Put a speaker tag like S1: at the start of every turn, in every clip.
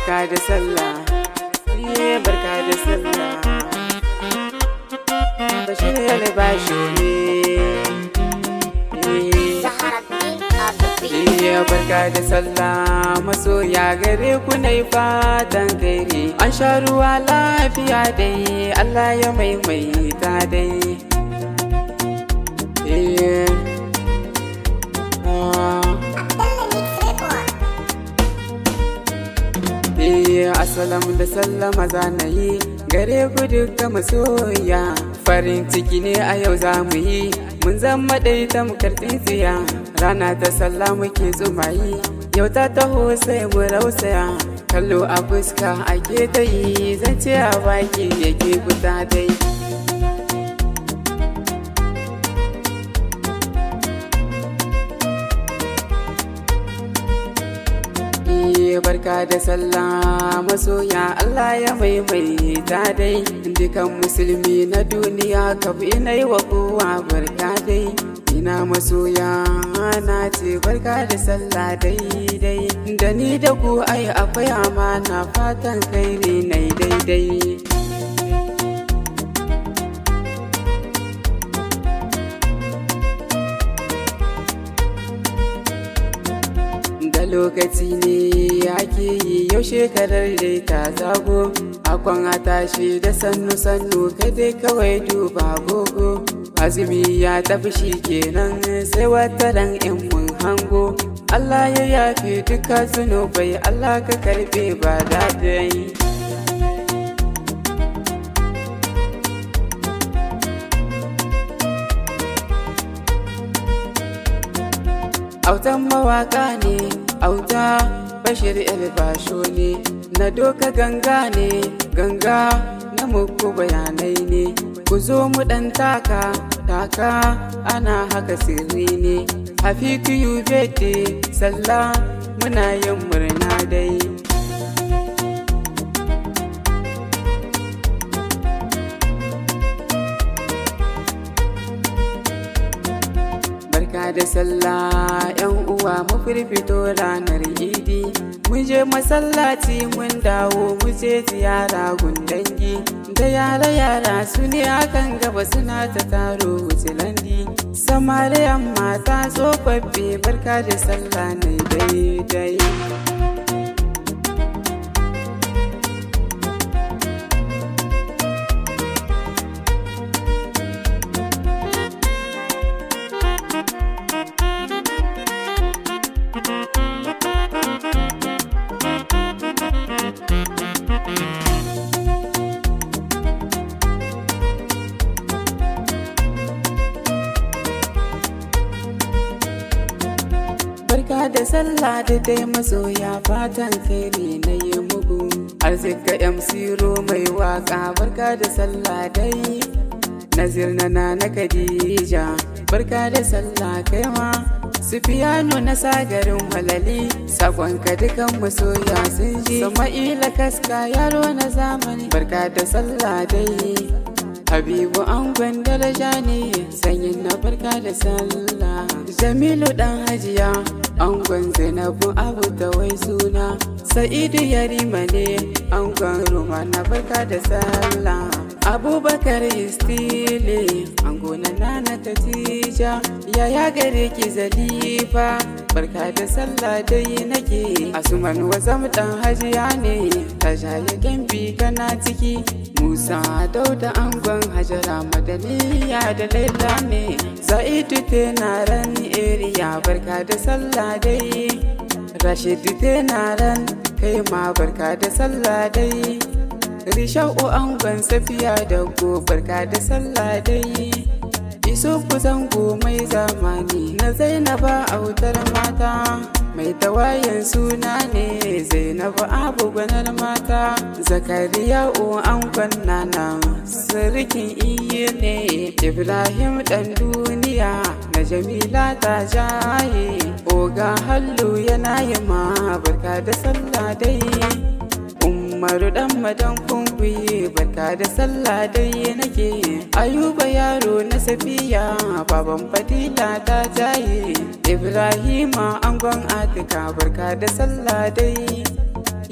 S1: barka da sallah, barka da sallah. Bashir Albasho ne. Barka da sallah masoya gare ku nai fatan gairi. An sha ruwa lafiya dai, Allah ya maimaita dai. Assalamu da sallama zanayi gare ku duka masoya. Farin ciki ne a yau za mu yi, mun zama ɗai tamkar tsintsiya. Rana ta sallah muke tsumayi, yau ta taho sai mu rausaya. Kallo a fuska ake ta yi, zance a baki yake fita dai. Barka da sallah masoya, Allah ya maimaita dai. Dukan musulmi na duniya kafi na yi wa kowa barka dai. Ina masoya na ce barka da sallah daidai. Da ni da ku ai akwai amana, fatan kai ne nai daidai. Lokaci ne ake yi, yau shekarar dai ta zago. Akwan a tashi da sannu-sannu, kai dai kawai duba agogo. Azumi ya tafi shi kenan, sai wata ran in mun hango. Allah ya yafe duka zunubai, Allah ka karbe ba daɗi. Autan mawaka ne, auta Bashir Albasho ne. Na doka ganga ne, ganga na muku bayanai ne. Ku zo mu ɗan taka, taka ana haka sirri ne. Hafiku Yubete sallah muna yin murna dai. Barka da sallah yan uwa, mu firfito ranar idi. Mun je masallaci mun dawo, mu je ziyara gun dangi. Da yara su ne akan gaba suna ta taro wutilandi. Samariyan mata tsofaffi barka da sallah na daidai. Barka da sallah da dai masoya, fatan kai ne na yi mugu. Arzika MC mai waka barka da sallah dai. Nazir na Khadija barka da sallah kai ma. Sufiyanu na sagarin walali, sakonka dukan masoya sun ji. Sama'ila kaska yaro na zamani barka da sallah dai. Habibu angon daraja ne, sanyin na barka da sallah. Jamilu dan hajiya angon Zainabu abu da wai suna. Sa'idu yarima ne angon Roma na barka da sallah. Abubakar Istile ango na Nana Khadija, yaya gare ki Zalifa barka da sallah dai nake. Asuman wazam dan hajiya ne, ta jaye gambi kana ciki. Musa Dauda angon Hajara Madaniya da Laila ne. Zaidu tenaran area barka da sallah dai. Rashidu tenaran kai ma barka da sallah dai. Rishau angon Safiya da go barka da sallah dai. Isufu zango mai zamani na Zainaba autar mata. Mai tawayen suna ne Zainabu abu gwanar mata. Zakariya angon Nana sarkin iye ne. Ibrahim dan duniya na Jamila ta jaye. Oga hallu yana yi ma barka da sallah dai. Umaru dan madan kunkuyi barka da sallah dai nake. Ayuba yaro na Safiya baban Fadila ta jaye. Ibrahima angon Atika barka da sallah dai.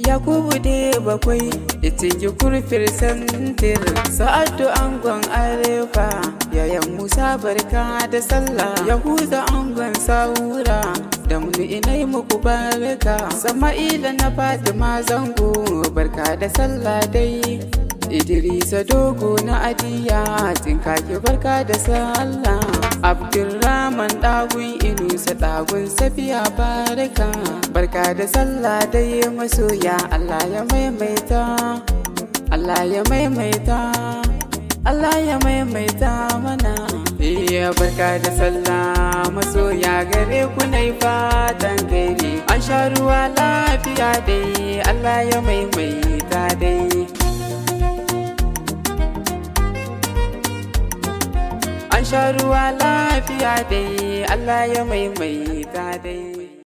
S1: Yakubu de bakwai itingi kurfir santir Sa'adu angon arefa yayan Musa barka da sallah Yahuza angon saura da muni inai muku barka Sama'ila na Fatima zango barka da sallah dai Idrisa dogo na adiya tinkaki barka da sallah Abdulrahman dagun inusa dagun safiya barka barka da sallah dai masoya Allah ya maimaita Allah ya maimaita Allah ya maimaita mana barka da sallah masoya gare ku nai fatan gairi an sha ruwa lafiya dai Allah ya maimaita dai an sha ruwa lafiya dai Allah ya maimaita dai